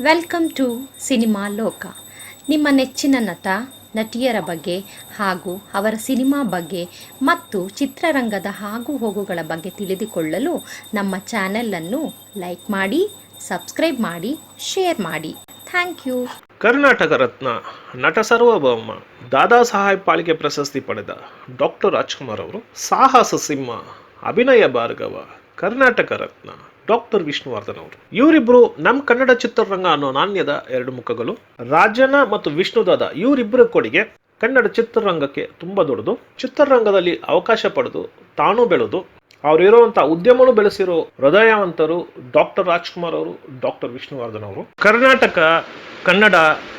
Welcome to cinema ಲೋಕ. ನಿಮ್ಮ ನೆಚ್ಚಿನ ನಟ ನಟಿಯರ ಬಗ್ಗೆ ಹಾಗೂ ಅವರ ಸಿನಿಮಾ ಬಗ್ಗೆ ಮತ್ತು ಚಿತ್ರರಂಗದ ಆಗು ಹೋಗುಗಳ ಬಗ್ಗೆ ತಿಳಿದುಕೊಳ್ಳಲು ನಮ್ಮ ಚಾನೆಲನ್ನು ಲೈಕ್ ಮಾಡಿ, ಸಬ್ಸ್ಕ್ರೈಬ್ ಮಾಡಿ, ಶೇರ್ ಮಾಡಿ. Thank you. ಕರ್ನಾಟಕ ರತ್ನ, ನಟ ಸಾರ್ವಭೌಮ, ದಾದಾ ಸಾಹೇಬ್ ಪಾಲ್ಕೆ ಪ್ರಶಸ್ತಿ ಪಡೆದ ಡಾಕ್ಟರ್ ರಾಜ್ಕುಮಾರ್ ಅವರು, ಸಾಹಸ ಸಿಂಹ, ಅಭಿನಯ ಭಾರ್ಗವ, ಕರ್ನಾಟಕ ರತ್ನ ಡಾಕ್ಟರ್ ವಿಷ್ಣುವರ್ಧನ್ ಅವರು. ಇವರಿಬ್ರು ನಮ್ಮ ಕನ್ನಡ ಚಿತ್ರರಂಗ ಅನ್ನೋ ನಾಣ್ಯದ ಎರಡು ಮುಖಗಳು. ರಾಜನ ಮತ್ತು ವಿಷ್ಣುದಾದ ಇವರಿಬ್ಬರ ಕೊಡುಗೆ ಕನ್ನಡ ಚಿತ್ರರಂಗಕ್ಕೆ ತುಂಬಾ ದೊಡ್ಡದು. ಚಿತ್ರರಂಗದಲ್ಲಿ ಅವಕಾಶ ಪಡೆದು ತಾನು ಬೆಳೆದು ಅವರಿರುವಂತಹ ಉದ್ಯಮನು ಬೆಳೆಸಿರೋ ಹೃದಯವಂತರು ಡಾಕ್ಟರ್ ರಾಜ್ಕುಮಾರ್ ಅವರು, ಡಾಕ್ಟರ್ ವಿಷ್ಣುವರ್ಧನ್ ಅವರು.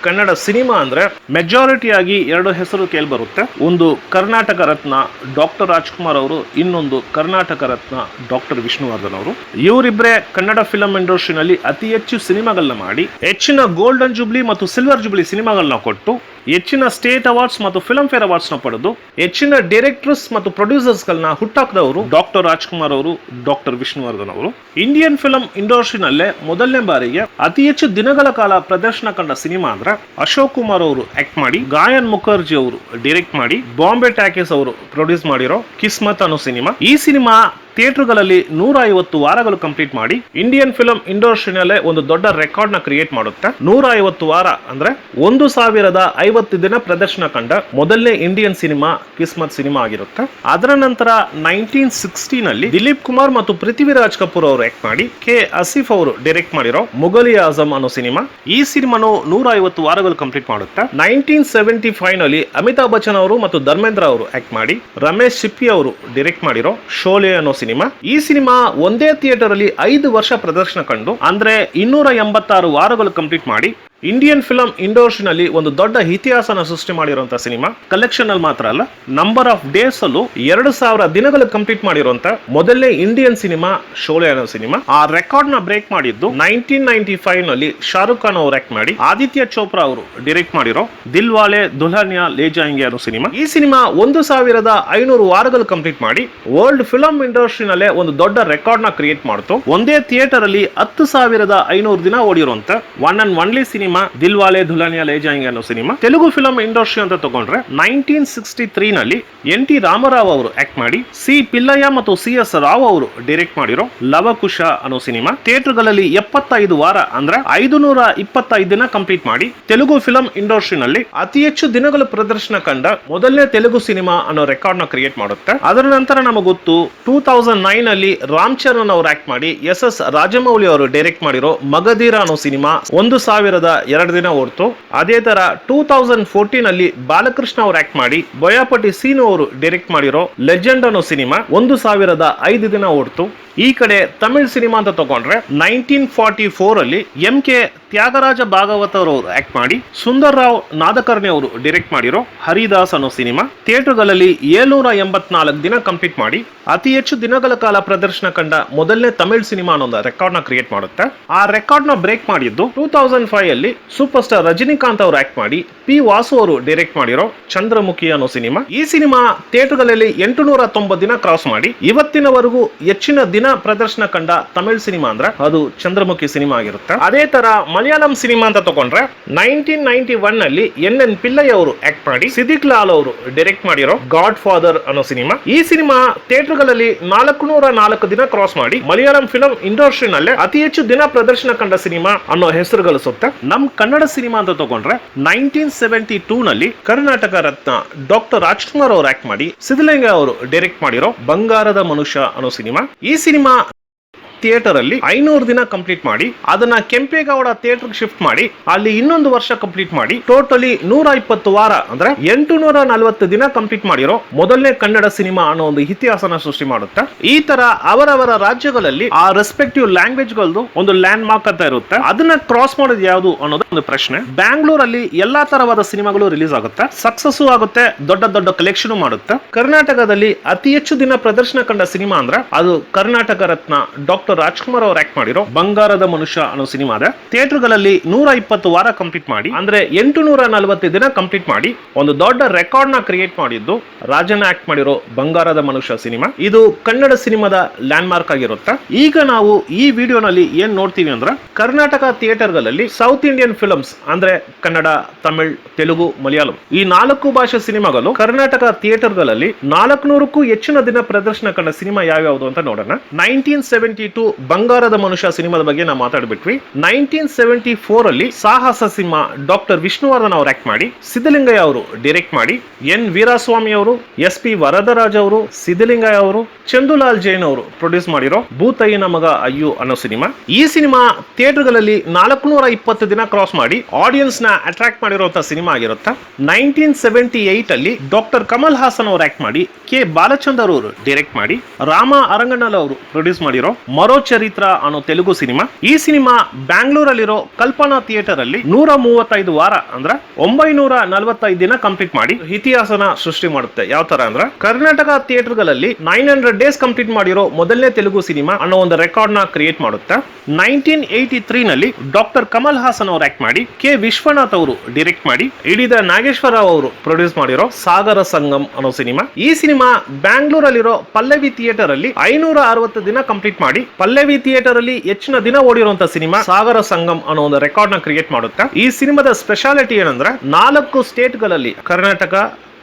ಕನ್ನಡ ಸಿನಿಮಾ ಅಂದ್ರೆ ಮೆಜಾರಿಟಿಯಾಗಿ ಎರಡು ಹೆಸರು ಕೇಳಿ ಬರುತ್ತೆ. ಒಂದು ಕರ್ನಾಟಕ ರತ್ನ ಡಾಕ್ಟರ್ ರಾಜ್ಕುಮಾರ್ ಅವರು, ಇನ್ನೊಂದು ಕರ್ನಾಟಕ ರತ್ನ ಡಾಕ್ಟರ್ ವಿಷ್ಣುವರ್ಧನ್ ಅವರು. ಇವರಿಬ್ಬರೇ ಕನ್ನಡ ಫಿಲಂ ಇಂಡಸ್ಟ್ರಿನಲ್ಲಿ ಅತಿ ಹೆಚ್ಚು ಸಿನಿಮಾಗಳನ್ನ ಮಾಡಿ ಹೆಚ್ಚಿನ ಗೋಲ್ಡನ್ ಜೂಬ್ಲಿ ಮತ್ತು ಸಿಲ್ವರ್ ಜೂಬ್ಲಿ ಸಿನಿಮಾಗಳನ್ನ ಕೊಟ್ಟು ಹೆಚ್ಚಿನ ಸ್ಟೇಟ್ ಅವಾರ್ಡ್ಸ್ ಮತ್ತು ಫಿಲ್ಮ್ ಫೇರ್ ಅವಾರ್ಡ್ಸ್ ನ ಪಡೆದು ಹೆಚ್ಚಿನ ಡೈರೆಕ್ಟರ್ಸ್ ಮತ್ತು ಪ್ರೊಡ್ಯೂಸರ್ಸ್ ಗಳನ್ನ ಹುಟ್ಟಾಕದವರು ಡಾಕ್ಟರ್ ರಾಜ್ಕುಮಾರ್ ಅವರು, ಡಾಕ್ಟರ್ ವಿಷ್ಣುವರ್ಧನ್ ಅವರು. ಇಂಡಿಯನ್ ಫಿಲಂ ಇಂಡಸ್ಟ್ರಿನಲ್ಲೇ ಮೊದಲನೇ ಬಾರಿಗೆ ಅತಿ ಹೆಚ್ಚು ದಿನಗಳ ಕಾಲ ಪ್ರದರ್ಶನ ಕಂಡ ಸಿನಿಮಾ ಅಂದ್ರೆ ಅಶೋಕ್ ಕುಮಾರ್ ಅವರು ಆಕ್ಟ್ ಮಾಡಿ, ಗಾಯನ್ ಮುಖರ್ಜಿ ಅವರು ಡೈರೆಕ್ಟ್ ಮಾಡಿ, ಬಾಂಬೆ ಟಾಕೀಸ್ ಅವರು ಪ್ರೊಡ್ಯೂಸ್ ಮಾಡಿರೋ ಕಿಸ್ಮತ್ ಅನ್ನೋ ಸಿನಿಮಾ. ಈ ಸಿನಿಮಾ ಥಿಯೇಟರ್ಗಳಲ್ಲಿ 150 ವಾರಗಳು ಕಂಪ್ಲೀಟ್ ಮಾಡಿ ಇಂಡಿಯನ್ ಫಿಲಂ ಇಂಡಸ್ಟ್ರಿನಲ್ಲೇ ಒಂದು ದೊಡ್ಡ ರೆಕಾರ್ಡ್ ನ ಕ್ರಿಯೇಟ್ ಮಾಡುತ್ತೆ. 150 ವಾರ ಅಂದ್ರೆ 1050 ದಿನ ಪ್ರದರ್ಶನ ಕಂಡ ಮೊದಲನೇ ಇಂಡಿಯನ್ ಸಿನಿಮಾ ಕಿಸ್ಮತ್ ಸಿನಿಮಾ ಆಗಿರುತ್ತೆ. ಅದರ ನಂತರ 1960 ನಲ್ಲಿ ದಿಲೀಪ್ ಕುಮಾರ್ ಮತ್ತು ಪೃಥ್ವಿರಾಜ್ ಕಪೂರ್ ಅವರು ಆಕ್ಟ್ ಮಾಡಿ, ಕೆ ಆಸಿಫ್ ಅವರು ಡೈರೆಕ್ಟ್ ಮಾಡಿರೋ ಮುಘಲ್ ಇ ಆಜಮ್ ಅನ್ನೋ ಸಿನಿಮಾ. ಈ ಸಿನಿಮಾನು 150 ವಾರಗಳು ಕಂಪ್ಲೀಟ್ ಮಾಡುತ್ತೆ. 1975 ನಲ್ಲಿ ಅಮಿತಾಬ್ ಬಚ್ಚನ್ ಅವರು ಮತ್ತು ಧರ್ಮೇಂದ್ರ ಅವರು ಆಕ್ಟ್ ಮಾಡಿ, ರಮೇಶ್ ಸಿಪ್ಪಿ ಅವರು ಡೈರೆಕ್ಟ್ ಮಾಡಿರೋ ಶೋಲೆ ಅನ್ನೋ ಸಿನಿಮಾ. ಈ ಸಿನಿಮಾ ಒಂದೇ ಥಿಯೇಟರ್ ಅಲ್ಲಿ 5 ವರ್ಷ ಪ್ರದರ್ಶನ ಕಂಡು ಅಂದ್ರೆ 286 ವಾರಗಳು ಕಂಪ್ಲೀಟ್ ಮಾಡಿ ಇಂಡಿಯನ್ ಫಿಲಂ ಇಂಡಸ್ಟ್ರಿನಲ್ಲಿ ಒಂದು ದೊಡ್ಡ ಇತಿಹಾಸನ ಸೃಷ್ಟಿ ಮಾಡಿರುವಂತಹ ಸಿನಿಮಾ. ಕಲೆಕ್ಷನ್ ಅಲ್ಲಿ ಮಾತ್ರ ಅಲ್ಲ, ನಂಬರ್ ಆಫ್ ಡೇಸ್ ಅಲ್ಲೂ 2000 ದಿನಗಳು ಕಂಪ್ಲೀಟ್ ಮಾಡಿರುವಂತ ಮೊದಲನೇ ಇಂಡಿಯನ್ ಸಿನಿಮಾ ಶೋಲೆ ಅನ್ನೋ ಸಿನಿಮಾ. ಆ ರೆಕಾರ್ಡ್ ನ ಬ್ರೇಕ್ ಮಾಡಿದ್ದು 1995 ನಲ್ಲಿ ಶಾರುಖ್ ಖಾನ್ ಅವರು ಆಕ್ಟ್ ಮಾಡಿ, ಆದಿತ್ಯ ಚೋಪ್ರಾ ಅವರು ಡೈರೆಕ್ಟ್ ಮಾಡಿರೋ ದಿಲ್ವಾಲೆ ದುಲ್ಹನಿಯಾ ಲೇ ಜಾಯೆಂಗೆ ಅನ್ನೋ ಸಿನಿಮಾ. ಈ ಸಿನಿಮಾ 1500 ವಾರಗಳು ಕಂಪ್ಲೀಟ್ ಮಾಡಿ ವರ್ಲ್ಡ್ ಫಿಲಂ ಇಂಡಸ್ಟ್ರಿನಲ್ಲೇ ಒಂದು ದೊಡ್ಡ ರೆಕಾರ್ಡ್ ನ ಕ್ರಿಯೇಟ್ ಮಾಡ್ತು. ಒಂದೇ ಥಿಯೇಟರ್ ಅಲ್ಲಿ 10,500 ದಿನ ಓಡಿರುವಂತ one and only cinema Dilwale Dulhania Le Jayenge ಅನ್ನೋ ಸಿನಿಮಾ. ತೆಲುಗು ಫಿಲಂ ಇಂಡಸ್ಟ್ರಿ ಅಂತ ತಗೊಂಡ್ರೆ 1963 ನಲ್ಲಿ NT ರಾಮರಾವ್ ಅವರು ಆಕ್ಟ್ ಮಾಡಿ, ಸಿ ಪಿಲ್ಲಯ್ಯ ಮತ್ತು CS ರಾವ್ ಅವರು ಡೈರೆಕ್ಟ್ ಮಾಡಿರೋ ಲವಕುಶ ಅನ್ನೋ ಸಿನಿಮಾ. ಥಿಯೇಟರ್ಗಳಲ್ಲಿ 75 ವಾರ ಅಂದ್ರೆ 525 ದಿನ ಕಂಪ್ಲೀಟ್ ಮಾಡಿ ತೆಲುಗು ಫಿಲಂ ಇಂಡಸ್ಟ್ರಿನಲ್ಲಿ ಅತಿ ಹೆಚ್ಚು ದಿನಗಳ ಪ್ರದರ್ಶನ ಕಂಡ ಮೊದಲನೇ ತೆಲುಗು ಸಿನಿಮಾ ಅನ್ನೋ ರೆಕಾರ್ಡ್ ನ ಕ್ರಿಯೇಟ್ ಮಾಡುತ್ತೆ. ಅದರ ನಂತರ ನಮಗೆ ಗೊತ್ತು 2009 ನಲ್ಲಿ ರಾಮ್ ಚರಣ್ ಅವರು ಆಕ್ಟ್ ಮಾಡಿ, SS ರಾಜಮೌಳಿ ಅವರು ಡೈರೆಕ್ಟ್ ಮಾಡಿರೋ ಮಗಧೀರ ಅನ್ನೋ ಸಿನಿಮಾ 1002 ದಿನ ಓಡ್ತು. ಅದೇ ತರ 2014 ನಲ್ಲಿ ಬಾಲಕೃಷ್ಣ ಅವರು ಆಕ್ಟ್ ಮಾಡಿ, ಬೊಯಾಪಟಿ ಸೀನು ಅವರು ಡೈರೆಕ್ಟ್ ಮಾಡಿರೋ ಲೆಜೆಂಡ್ ಅನ್ನೋ ಸಿನಿಮಾ 1005 ದಿನ ಓಡ್ತು. ಈ ಕಡೆ ತಮಿಳ್ ಸಿನಿಮಾ ಅಂತ ತಗೊಂಡ್ರೆ 1944 ಅಲ್ಲಿ MK ತ್ಯಾಗರಾಜ ಭಾಗವತ್ ಅವರು ಆಕ್ಟ್ ಮಾಡಿ, ಸುಂದರ್ ರಾವ್ ನಾದಕರ್ಣಿ ಅವರು ಡೈರೆಕ್ಟ್ ಮಾಡಿರೋ ಹರಿದಾಸ್ ಅನ್ನೋ ಸಿನಿಮಾ. ಥಿಯೇಟರ್ಗಳಲ್ಲಿ 784 ದಿನ ಕಂಪ್ಲೀಟ್ ಮಾಡಿ ಅತಿ ಹೆಚ್ಚು ದಿನಗಳ ಕಾಲ ಪ್ರದರ್ಶನ ಕಂಡ ಮೊದಲನೇ ತಮಿಳ್ ಸಿನಿಮಾ ಅನ್ನೋ ರೆಕಾರ್ಡ್ ನ ಕ್ರಿಯೇಟ್ ಮಾಡುತ್ತೆ. ಆ ರೆಕಾರ್ಡ್ ನ ಬ್ರೇಕ್ ಮಾಡಿದ್ದು 2005 ಅಲ್ಲಿ ಸೂಪರ್ ಸ್ಟಾರ್ ರಜನಿಕಾಂತ್ ಅವರು ಆಕ್ಟ್ ಮಾಡಿ, P ವಾಸು ಅವರು ಡೈರೆಕ್ಟ್ ಮಾಡಿರೋ ಚಂದ್ರಮುಖಿ ಅನ್ನೋ ಸಿನಿಮಾ. ಈ ಸಿನಿಮಾ ಥಿಯೇಟರ್ಗಳಲ್ಲಿ 890 ದಿನ ಕ್ರಾಸ್ ಮಾಡಿ ಇವತ್ತಿನವರೆಗೂ ಹೆಚ್ಚಿನ ದಿನ ಪ್ರದರ್ಶನ ಕಂಡ ತಮಿಳ್ ಸಿನಿಮಾ ಅಂದ್ರೆ ಅದು ಚಂದ್ರಮುಖಿ ಸಿನಿಮಾ ಆಗಿರುತ್ತೆ. ಅದೇ ತರ ಮಲಯಾಳಂ ಸಿನಿಮಾ ಅಂತ ತಗೊಂಡ್ರೆ 1991 ನಲ್ಲಿ NN ಪಿಲ್ಲಯ್ಯ ಅವರು ಆಕ್ಟ್ ಮಾಡಿ, ಸಿದ್ದಿಕ್ ಲಾಲ್ ಅವರು ಡೈರೆಕ್ಟ್ ಮಾಡಿರೋ ಗಾಡ್ ಫಾದರ್ ಅನ್ನೋ ಸಿನಿಮಾ. ಈ ಸಿನಿಮಾ ಥಿಯೇಟರ್ಗಳಲ್ಲಿ 404 ದಿನ ಕ್ರಾಸ್ ಮಾಡಿ ಮಲಯಾಳಂ ಫಿಲಂ ಇಂಡಸ್ಟ್ರಿನಲ್ಲೇ ಅತಿ ಹೆಚ್ಚು ದಿನ ಪ್ರದರ್ಶನ ಕಂಡ ಸಿನಿಮಾ ಅನ್ನೋ ಹೆಸರು ಗಳಿಸುತ್ತೆ. ನಮ್ ಕನ್ನಡ ಸಿನಿಮಾ ಅಂತ ತಗೊಂಡ್ರೆ 1972 ನಲ್ಲಿ ಕರ್ನಾಟಕ ರತ್ನ ಡಾಕ್ಟರ್ ರಾಜ್ಕುಮಾರ್ ಅವರು ಆಕ್ಟ್ ಮಾಡಿ, ಸಿದ್ದಲಿಂಗ ಅವರು ಡೈರೆಕ್ಟ್ ಮಾಡಿರೋ ಬಂಗಾರದ ಮನುಷ್ಯ ಅನ್ನೋ ಸಿನಿಮಾ. ಈ ಸಿನಿಮಾ ಥಿಯೇಟರ್ ಅಲ್ಲಿ 500 ದಿನ ಕಂಪ್ಲೀಟ್ ಮಾಡಿ ಅದನ್ನ ಕೆಂಪೇಗೌಡ ಥಿಯೇಟರ್ ಶಿಫ್ಟ್ ಮಾಡಿ ಅಲ್ಲಿ ಇನ್ನೊಂದು ವರ್ಷ ಕಂಪ್ಲೀಟ್ ಮಾಡಿ ಟೋಟಲಿ 120 ವಾರ ಅಂದ್ರೆ 840 ದಿನ ಕಂಪ್ಲೀಟ್ ಮಾಡಿರೋ ಮೊದಲನೇ ಕನ್ನಡ ಸಿನಿಮಾ ಅನ್ನೋ ಒಂದು ಇತಿಹಾಸನ ಸೃಷ್ಟಿ ಮಾಡುತ್ತೆ. ಈ ತರ ಅವರವರ ರಾಜ್ಯಗಳಲ್ಲಿ ಆ ರೆಸ್ಪೆಕ್ಟಿವ್ ಲ್ಯಾಂಗ್ವೇಜ್ ಗಳದ್ದು ಒಂದು ಲ್ಯಾಂಡ್ ಮಾರ್ಕ್ ಅಂತ ಇರುತ್ತೆ. ಅದನ್ನ ಕ್ರಾಸ್ ಮಾಡೋದು ಯಾವುದು ಅನ್ನೋದು ಒಂದು ಪ್ರಶ್ನೆ. ಬ್ಯಾಂಗ್ಳೂರಲ್ಲಿ ಎಲ್ಲಾ ತರವಾದ ಸಿನಿಮಾಗಳು ರಿಲೀಸ್ ಆಗುತ್ತೆ, ಸಕ್ಸಸ್ ಆಗುತ್ತೆ, ದೊಡ್ಡ ದೊಡ್ಡ ಕಲೆಕ್ಷನ್ ಮಾಡುತ್ತೆ. ಕರ್ನಾಟಕದಲ್ಲಿ ಅತಿ ಹೆಚ್ಚು ದಿನ ಪ್ರದರ್ಶನ ಕಂಡ ಸಿನಿಮಾ ಅಂದ್ರೆ ಅದು ಕರ್ನಾಟಕ ರತ್ನ ಡಾಕ್ಟರ್ ಡಾಕ್ಟರ್ ರಾಜ್ಕುಮಾರ್ ಅವರು ಆಕ್ಟ್ ಮಾಡಿರೋ ಬಂಗಾರದ ಮನುಷ್ಯ ಅನ್ನೋ ಸಿನಿಮಾ ಇದೆ. ಥಿಯೇಟರ್ಗಳಲ್ಲಿ 120 ವಾರ ಕಂಪ್ಲೀಟ್ ಮಾಡಿ, ಅಂದ್ರೆ 840 ದಿನ ಕಂಪ್ಲೀಟ್ ಮಾಡಿ ಒಂದು ದೊಡ್ಡ ರೆಕಾರ್ಡ್ ನ ಕ್ರಿಯೇಟ್ ಮಾಡಿದ್ದು ರಾಜನ್ ಆಕ್ಟ್ ಮಾಡಿರೋ ಬಂಗಾರದ ಮನುಷ್ಯ ಸಿನಿಮಾ. ಇದು ಕನ್ನಡ ಸಿನಿಮಾದ ಲ್ಯಾಂಡ್ ಮಾರ್ಕ್ ಆಗಿರುತ್ತೆ. ಈಗ ನಾವು ಈ ವಿಡಿಯೋನಲ್ಲಿ ಏನ್ ನೋಡ್ತೀವಿ ಅಂದ್ರೆ, ಕರ್ನಾಟಕ ಥಿಯೇಟರ್ಗಳಲ್ಲಿ ಸೌತ್ ಇಂಡಿಯನ್ ಫಿಲ್ಮ್ಸ್ ಅಂದ್ರೆ ಕನ್ನಡ, ತಮಿಳ್, ತೆಲುಗು, ಮಲಯಾಳಂ ಈ 4 ಭಾಷೆ ಸಿನಿಮಾಗಳು ಕರ್ನಾಟಕ ಥಿಯೇಟರ್ಗಳಲ್ಲಿ 400ಕ್ಕೂ ಹೆಚ್ಚಿನ ದಿನ ಪ್ರದರ್ಶನ ಕಂಡ ಸಿನಿಮಾ ಯಾವ್ಯಾವುದು ಅಂತ ನೋಡೋಣ. 1972 ಬಂಗಾರದ ಮನುಷ್ಯ ಸಿನಿಮಾದ ಬಗ್ಗೆ ನಾವು ಮಾತಾಡ್ಬಿಟ್ವಿ. 1974 ಅಲ್ಲಿ ಸಾಹಸ ಸಿಂಹ ಡಾಕ್ಟರ್ ವಿಷ್ಣುವರ್ಧನ್ ಅವರು ಆಕ್ಟ್ ಮಾಡಿ, ಸಿದ್ದಲಿಂಗಯ್ಯ ಅವರು ಡೈರೆಕ್ಟ್ ಮಾಡಿ, ಎನ್ ವೀರಾಸ್ವಾಮಿ ಅವರು, SP ವರದರಾಜ್ ಅವರು, ಸಿದ್ದಲಿಂಗಯ್ಯ ಅವರು, ಚಂದುಲಾಲ್ ಜೈನ್ ಅವರು ಪ್ರೊಡ್ಯೂಸ್ ಮಾಡಿರೋ ಭೂತಯ್ಯನ ಮಗ ಅಯ್ಯು ಅನ್ನೋ ಸಿನಿಮಾ. ಈ ಸಿನಿಮಾ ಥಿಯೇಟರ್ಗಳಲ್ಲಿ 420 ದಿನ ಕ್ರಾಸ್ ಮಾಡಿ ಆಡಿಯನ್ಸ್ ನ ಅಟ್ರಾಕ್ಟ್ ಮಾಡಿರುವಂತಹ ಸಿನಿಮಾ ಆಗಿರುತ್ತೆ. 1978 ಅಲ್ಲಿ ಡಾಕ್ಟರ್ ಕಮಲ್ ಹಾಸನ್ ಅವರು ಆಕ್ಟ್ ಮಾಡಿ, ಕೆ ಬಾಲಚಂದರ್ ಅವರು ಡೈರೆಕ್ಟ್ ಮಾಡಿ, ರಾಮ ಅರಂಗನಲ್ ಅವರು ಪ್ರೊಡ್ಯೂಸ್ ಮಾಡಿರೋ ಮರೋ ಚರಿತ್ರ ಅನ್ನೋ ತೆಲುಗು ಸಿನಿಮಾ. ಈ ಸಿನಿಮಾ ಬ್ಯಾಂಗ್ಳೂರಲ್ಲಿರೋ ಕಲ್ಪನಾ ಥಿಯೇಟರ್ ಅಲ್ಲಿ 135 ವಾರ ಅಂದ್ರೆ 945 ದಿನ ಕಂಪ್ಲೀಟ್ ಮಾಡಿ ಇತಿಹಾಸನ ಸೃಷ್ಟಿ ಮಾಡುತ್ತೆ. ಯಾವ ತರ ಅಂದ್ರೆ, ಕರ್ನಾಟಕ ಥಿಯೇಟರ್ಗಳಲ್ಲಿ 900 ಡೇಸ್ ಕಂಪ್ಲೀಟ್ ಮಾಡಿರೋ ಮೊದಲನೇ ತೆಲುಗು ಸಿನಿಮಾ ಅನ್ನೋ ಒಂದು ರೆಕಾರ್ಡ್ ನ ಕ್ರಿಯೇಟ್ ಮಾಡುತ್ತೆ. 1983 ನಲ್ಲಿ ಡಾಕ್ಟರ್ ಕಮಲ್ ಹಾಸನ್ ಅವರು ಆಕ್ಟ್ ಮಾಡಿ, ಕೆ ವಿಶ್ವನಾಥ್ ಅವರು ಡೈರೆಕ್ಟ್ ಮಾಡಿ, ಇಡಿದ ನಾಗೇಶ್ವರ ರಾವ್ ಅವರು ಪ್ರೊಡ್ಯೂಸ್ ಮಾಡಿರೋ ಸಾಗರ ಸಂಗಮ್ ಅನ್ನೋ ಸಿನಿಮಾ. ಈ ಸಿನಿಮಾ ಬ್ಯಾಂಗ್ಳೂರಲ್ಲಿರೋ ಪಲ್ಲವಿ ಥಿಯೇಟರ್ ಅಲ್ಲಿ 560 ದಿನ ಕಂಪ್ಲೀಟ್ ಮಾಡಿ, ಪಲ್ಲವಿ ಥಿಯೇಟರ್ ಅಲ್ಲಿ ಹೆಚ್ಚಿನ ದಿನ ಓಡಿರುವಂತಹ ಸಿನಿಮಾ ಸಾಗರ ಸಂಗಮ್ ಅನ್ನೋ ಒಂದು ರೆಕಾರ್ಡ್ ನ ಕ್ರಿಯೇಟ್ ಮಾಡುತ್ತೆ. ಈ ಸಿನಿಮಾದ ಸ್ಪೆಷಾಲಿಟಿ ಏನಂದ್ರೆ, 4 ಸ್ಟೇಟ್ಗಳಲ್ಲಿ ಕರ್ನಾಟಕ,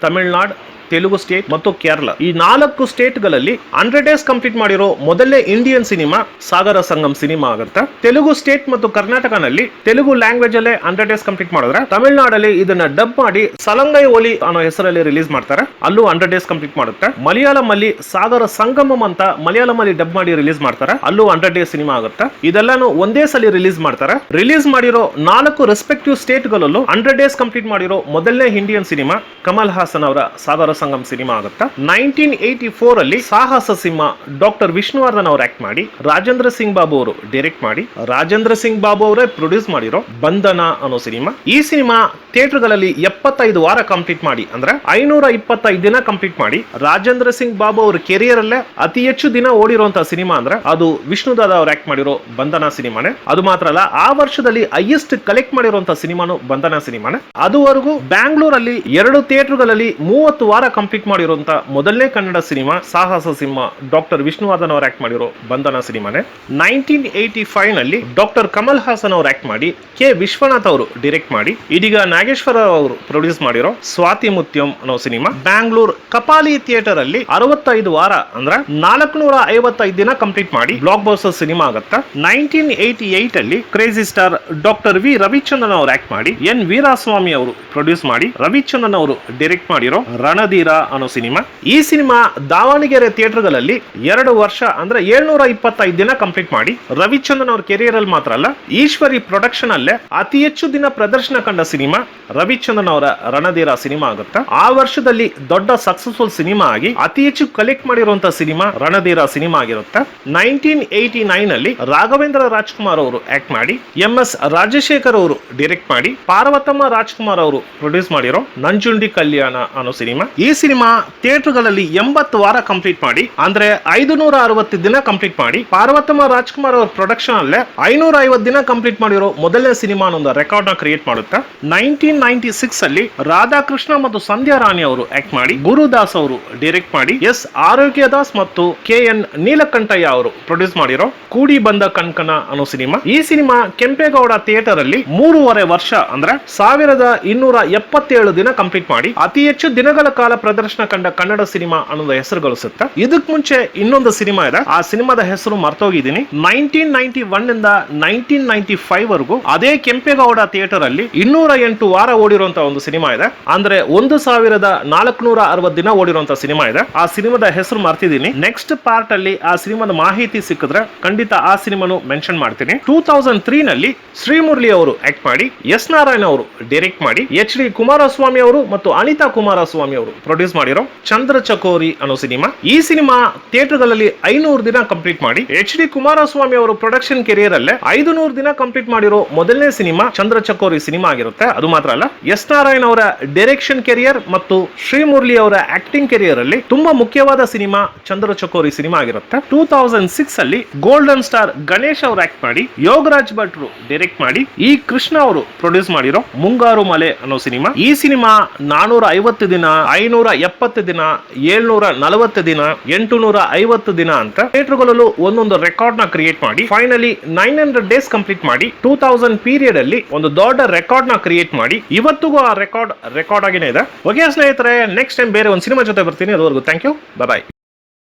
ತಮಿಳುನಾಡು, ತೆಲುಗು ಸ್ಟೇಟ್ ಮತ್ತು ಕೇರಳ ಈ 4 ಸ್ಟೇಟ್ಗಳಲ್ಲಿ 100 ಡೇಸ್ ಕಂಪ್ಲೀಟ್ ಮಾಡಿರೋ ಮೊದಲನೇ ಇಂಡಿಯನ್ ಸಿನಿಮಾ ಸಾಗರ ಸಂಗಮ್ ಸಿನಿಮಾ ಆಗುತ್ತೆ. ತೆಲುಗು ಸ್ಟೇಟ್ ಮತ್ತು ಕರ್ನಾಟಕನಲ್ಲಿ ತೆಲುಗು ಲ್ಯಾಂಗ್ವೇಜ್ ಅಲ್ಲೇ 100 ಡೇಸ್ ಕಂಪ್ಲೀಟ್ ಮಾಡಿದ್ರೆ, ತಮಿಳುನಾಡಲ್ಲಿ ಇದನ್ನ ಡಬ್ ಮಾಡಿ ಸಲಂಗೈ ಓಲಿ ಅನ್ನೋ ಹೆಸರಲ್ಲಿ ರಿಲೀಸ್ ಮಾಡ್ತಾರೆ, ಅಲ್ಲೂ 100 ಡೇಸ್ ಕಂಪ್ಲೀಟ್ ಮಾಡುತ್ತೆ. ಮಲಯಾಳಂ ಅಲ್ಲಿ ಸಾಗರ ಸಂಗಮಂ ಅಂತ ಮಲಯಾಳಂ ಅಲ್ಲಿ ಡಬ್ ಮಾಡಿ ರಿಲೀಸ್ ಮಾಡ್ತಾರೆ, ಅಲ್ಲೂ 100 ಡೇಸ್ ಸಿನಿಮಾ ಆಗುತ್ತೆ. ಇದೆಲ್ಲಾನು ಒಂದೇ ಸಲ ರಿಲೀಸ್ ಮಾಡ್ತಾರೆ. ರಿಲೀಸ್ ಮಾಡಿರೋ 4 ರೆಸ್ಪೆಕ್ಟಿವ್ ಸ್ಟೇಟ್ ಗಳಲ್ಲೂ 100 ಡೇಸ್ ಕಂಪ್ಲೀಟ್ ಮಾಡಿರೋ ಮೊದಲನೇ ಇಂಡಿಯನ್ ಸಿನಿಮಾ ಕಮಲ್ ಹಾಸನ್ ಅವರ ಸಾಗರ ಸಂಗಮ್ ಸಿನಿಮಾ ಆಗುತ್ತೆ. 1984 ಅಲ್ಲಿ ಸಾಹಸ ಸಿಂಹ ಡಾಕ್ಟರ್ ವಿಷ್ಣುವರ್ಧನ್ ಅವರು ಆಕ್ಟ್ ಮಾಡಿ, ರಾಜೇಂದ್ರ ಸಿಂಗ್ ಬಾಬು ಅವರು ಡೈರೆಕ್ಟ್ ಮಾಡಿ, ರಾಜೇಂದ್ರ ಸಿಂಗ್ ಬಾಬು ಅವರೇ ಪ್ರೊಡ್ಯೂಸ್ ಮಾಡಿರೋ ಬಂಧನ ಅನ್ನೋ ಸಿನಿಮಾ. ಈ ಸಿನಿಮಾ ಥಿಯೇಟರ್ಗಳಲ್ಲಿ 75 ವಾರ ಕಂಪ್ಲೀಟ್ ಮಾಡಿ, ಅಂದ್ರೆ 525 ದಿನ ಕಂಪ್ಲೀಟ್ ಮಾಡಿ, ರಾಜೇಂದ್ರ ಸಿಂಗ್ ಬಾಬು ಅವರ ಕೆರಿಯರ್ ಅಲ್ಲೇ ಅತಿ ಹೆಚ್ಚು ದಿನ ಓಡಿರುವಂತಹ ಸಿನಿಮಾ ಅಂದ್ರೆ ಅದು ವಿಷ್ಣುದಾದ ಅವರು ಆಕ್ಟ್ ಮಾಡಿರೋ ಬಂಧನ ಸಿನಿಮಾನೇ. ಅದು ಮಾತ್ರ ಅಲ್ಲ, ಆ ವರ್ಷದಲ್ಲಿ ಹೈಯೆಸ್ಟ್ ಕಲೆಕ್ಟ್ ಮಾಡಿರುವಂತಹ ಸಿನಿಮಾನು ಬಂಧನ ಸಿನಿಮಾನೇ. ಅದುವರೆಗೂ ಬ್ಯಾಂಗ್ಳೂರಲ್ಲಿ 2 ಥಿಯೇಟರ್ಗಳಲ್ಲಿ 30 ವಾರ ಕಂಪ್ಲೀಟ್ ಮಾಡಿರುವಂತ ಮೊದಲನೇ ಕನ್ನಡ ಸಿನಿಮಾ ಸಾಹಸ ಸಿಂಹ ಡಾಕ್ಟರ್ ವಿಷ್ಣುವರ್ಧನ್ ಅವರು ಆಕ್ಟ್ ಮಾಡಿರೋ ಬಂಧನ ಸಿನಿಮಾನೇ. 1985 ನಲ್ಲಿ ಡಾಕ್ಟರ್ ಕಮಲ್ ಹಾಸನ್ ಅವರು ಆಕ್ಟ್ ಮಾಡಿ, ಕೆ ವಿಶ್ವನಾಥ್ ಅವರು ಡೈರೆಕ್ಟ್ ಮಾಡಿ, ಇದೀಗ ನಾಗೇಶ್ವರ ಅವರು ಪ್ರೊಡ್ಯೂಸ್ ಮಾಡಿರೋ ಸ್ವಾತಿ ಮುತ್ಯಂ ಅನ್ನೋ ಸಿನಿಮಾ. ಬ್ಯಾಂಗ್ಳೂರ್ ಕಪಾಲಿ ಥಿಯೇಟರ್ ಅಲ್ಲಿ 65 ವಾರ ಅಂದ್ರೆ 455 ದಿನ ಕಂಪ್ಲೀಟ್ ಮಾಡಿ ಬ್ಲಾಕ್ ಬಸ್ಟರ್ ಸಿನಿಮಾ ಆಗುತ್ತೆ. 1988 ಅಲ್ಲಿ crazy star doctor V Ravichandran ಅವರು ಆಕ್ಟ್ ಮಾಡಿ, ಎನ್ ವೀರಾಸ್ವಾಮಿ ಅವರು ಪ್ರೊಡ್ಯೂಸ್ ಮಾಡಿ, ರವಿಚಂದ್ರನ್ ಅವರು ಡೈರೆಕ್ಟ್ ಮಾಡಿರೋ ರಣಧೀರ ಅನ್ನೋ ಸಿನಿಮಾ. ಈ ಸಿನಿಮಾ ದಾವಣಗೆರೆ ಥಿಯೇಟರ್ಗಳಲ್ಲಿ 2 ವರ್ಷ ಅಂದ್ರೆ 725 ದಿನ ಕಂಪ್ಲೀಟ್ ಮಾಡಿ, ರವಿಚಂದ್ರನ್ ಅವ್ರ ಕೆರಿಯರ್ ಅಲ್ಲಿ ಮಾತ್ರ ಅಲ್ಲ, ಈಶ್ವರಿ ಪ್ರೊಡಕ್ಷನ್ ಅಲ್ಲೇ ಅತಿ ಹೆಚ್ಚು ದಿನ ಪ್ರದರ್ಶನ ಕಂಡ ಸಿನಿಮಾ ರವಿಚಂದ್ರನ್ ಅವರ ರಣಧೀರ ಸಿನಿಮಾ ಆಗುತ್ತೆ. ಆ ವರ್ಷದಲ್ಲಿ ದೊಡ್ಡ ಸಕ್ಸಸ್ಫುಲ್ ಸಿನಿಮಾ ಆಗಿ ಅತಿ ಹೆಚ್ಚು ಕಲೆಕ್ಟ್ ಮಾಡಿರುವಂತಹ ಸಿನಿಮಾ ರಣಧೀರ ಸಿನಿಮಾ ಆಗಿರುತ್ತೆ. 1989 ಅಲ್ಲಿ ರಾಘವೇಂದ್ರ ರಾಜ್ಕುಮಾರ್ ಅವರು ಆಕ್ಟ್ ಮಾಡಿ, MS ರಾಜಶೇಖರ್ ಅವರು ಡೈರೆಕ್ಟ್ ಮಾಡಿ, ಪಾರ್ವತಮ್ಮ ರಾಜ್ಕುಮಾರ್ ಅವರು ಪ್ರೊಡ್ಯೂಸ್ ಮಾಡಿರೋ ನಂಜುಂಡಿ ಕಲ್ಯಾಣ ಅನ್ನೋ ಸಿನಿಮಾ. ಈ ಸಿನಿಮಾ ಥಿಯೇಟರ್ಗಳಲ್ಲಿ 80 ವಾರ ಕಂಪ್ಲೀಟ್ ಮಾಡಿ, ಅಂದ್ರೆ 560 ದಿನ ಕಂಪ್ಲೀಟ್ ಮಾಡಿ, ಪಾರ್ವತಮ್ಮ ರಾಜ್ಕುಮಾರ್ ಅವರ ಪ್ರೊಡಕ್ಷನ್ ಅಲ್ಲೇ 550 ದಿನ ಕಂಪ್ಲೀಟ್ ಮಾಡಿರೋ ಮೊದಲನೇ ಸಿನಿಮಾ ಅನ್ನೋ ರೆಕಾರ್ಡ್ ನ ಕ್ರಿಯೇಟ್ ಮಾಡುತ್ತೆ. 1996 ಅಲ್ಲಿ ರಾಧಾಕೃಷ್ಣ ಮತ್ತು ಸಂಧ್ಯಾ ರಾಣಿ ಅವರು ಆಕ್ಟ್ ಮಾಡಿ, ಗುರುದಾಸ್ ಅವರು ಡೈರೆಕ್ಟ್ ಮಾಡಿ, S ಆರೋಗ್ಯದಾಸ್ ಮತ್ತು KN ನೀಲಕಂಠಯ್ಯ ಅವರು ಪ್ರೊಡ್ಯೂಸ್ ಮಾಡಿರೋ ಕೂಡಿ ಬಂದ ಕಣ್ಕನ ಅನ್ನೋ ಸಿನಿಮಾ. ಈ ಸಿನಿಮಾ ಕೆಂಪೇಗೌಡ ಥಿಯೇಟರ್ ಅಲ್ಲಿ 3.5 ವರ್ಷ ಅಂದ್ರೆ 1277 ದಿನ ಕಂಪ್ಲೀಟ್ ಮಾಡಿ ಅತಿ ಹೆಚ್ಚು ದಿನಗಳ ಕಾಲ ಪ್ರದರ್ಶನ ಕಂಡ ಕನ್ನಡ ಸಿನಿಮಾ ಅನ್ನೋದು ಹೆಸರು ಗಳಿಸುತ್ತೆ. ಇದಕ್ ಮುಂಚೆ ಇನ್ನೊಂದು ಸಿನಿಮಾ ಇದೆ, ಆ ಸಿನಿಮಾದ ಹೆಸರು ಮರ್ತೋಗಿದ್ದೀನಿ. 1991 ಇಂದ 1995 ವರೆಗೂ ಅದೇ ಕೆಂಪೇಗೌಡ ಥಿಯೇಟರ್ ಅಲ್ಲಿ 208 ವಾರ ಓಡಿರುವಂತಹ ಒಂದು ಸಿನಿಮಾ ಇದೆ, ಅಂದ್ರೆ 1460 ದಿನ ಓಡಿರುವಂತಹ ಸಿನಿಮಾ ಇದೆ. ಆ ಸಿನಿಮಾದ ಹೆಸರು ಮರ್ತಿದ್ದೀನಿ. ನೆಕ್ಸ್ಟ್ ಪಾರ್ಟ್ ಅಲ್ಲಿ ಆ ಸಿನಿಮಾದ ಮಾಹಿತಿ ಸಿಕ್ಕಿದ್ರೆ ಖಂಡಿತ ಆ ಸಿನಿಮಾನು ಮೆನ್ಷನ್ ಮಾಡ್ತೀನಿ. 2003 ನಲ್ಲಿ ಶ್ರೀಮುರಳಿ ಅವರು ಆಕ್ಟ್ ಮಾಡಿ, S ನಾರಾಯಣ ಅವರು ಡೈರೆಕ್ಟ್ ಮಾಡಿ, HD ಕುಮಾರಸ್ವಾಮಿ ಅವರು ಮತ್ತು ಅನಿತಾ ಕುಮಾರಸ್ವಾಮಿ ಅವರು ಪ್ರೊಡ್ಯೂಸ್ ಮಾಡಿರೋ ಚಂದ್ರ ಚಕೋರಿ ಅನ್ನೋ ಸಿನಿಮಾ. ಈ ಸಿನಿಮಾ ಥಿಯೇಟರ್ಗಳಲ್ಲಿ 500 ದಿನ ಕಂಪ್ಲೀಟ್ ಮಾಡಿ HD ಕುಮಾರಸ್ವಾಮಿ ಅವರು ಪ್ರೊಡಕ್ಷನ್ ಕೆರಿಯರ್ ಅಲ್ಲೇ 500 ದಿನ ಕಂಪ್ಲೀಟ್ ಮಾಡಿರೋ ಮೊದಲನೇ ಸಿನಿಮಾ ಚಂದ್ರ ಚಕೋರಿ ಸಿನಿಮಾ ಆಗಿರುತ್ತೆ. ಅದು ಮಾತ್ರ ಅಲ್ಲ, ಎಸ್ ನಾರಾಯಣ್ ಅವರ ಡೈರೆಕ್ಷನ್ ಕೆರಿಯರ್ ಮತ್ತು ಶ್ರೀ ಮುರಳಿ ಅವರ ಆಕ್ಟಿಂಗ್ ಕೆರಿಯರ್ ಅಲ್ಲಿ ತುಂಬಾ ಮುಖ್ಯವಾದ ಸಿನಿಮಾ ಚಂದ್ರ ಚಕೋರಿ ಸಿನಿಮಾ ಆಗಿರುತ್ತೆ. 2006 ಅಲ್ಲಿ ಗೋಲ್ಡನ್ ಸ್ಟಾರ್ ಗಣೇಶ್ ಅವರು ಆಕ್ಟ್ ಮಾಡಿ, ಯೋಗರಾಜ್ ಭಟ್ರು ಡೈರೆಕ್ಟ್ ಮಾಡಿ, ಈ ಕೃಷ್ಣ ಅವರು ಪ್ರೊಡ್ಯೂಸ್ ಮಾಡಿರೋ ಮುಂಗಾರು ಮಲೆ ಅನ್ನೋ ಸಿನಿಮಾ. ಈ ಸಿನಿಮಾ 450 ದಿನ, 570 ದಿನ, 740 ದಿನ, 850 ದಿನ ಅಂತ ಥಿಯೇಟರ್ಗಳಲ್ಲೂ ಒಂದೊಂದು ರೆಕಾರ್ಡ್ ನ ಕ್ರಿಯೇಟ್ ಮಾಡಿ ಫೈನಲಿ 900 ಡೇಸ್ ಕಂಪ್ಲೀಟ್ ಮಾಡಿ 2000 ಪೀರಿಯಡ್ ಅಲ್ಲಿ ಒಂದು ದೊಡ್ಡ ರೆಕಾರ್ಡ್ ನ ಕ್ರಿಯೇಟ್ ಮಾಡಿ ಇವತ್ತಿಗೂ ಆ ರೆಕಾರ್ಡ್ ಆಗಿನೇ ಇದೆ. ಓಕೆ ಸ್ನೇಹಿತರೆ, ನೆಕ್ಸ್ಟ್ ಟೈಮ್ ಬೇರೆ ಒಂದು ಸಿನಿಮಾ ಜೊತೆ ಬರ್ತೀನಿ. ಅದುವರೆಗೂ ಥ್ಯಾಂಕ್ ಯು, ಬಾಯ್.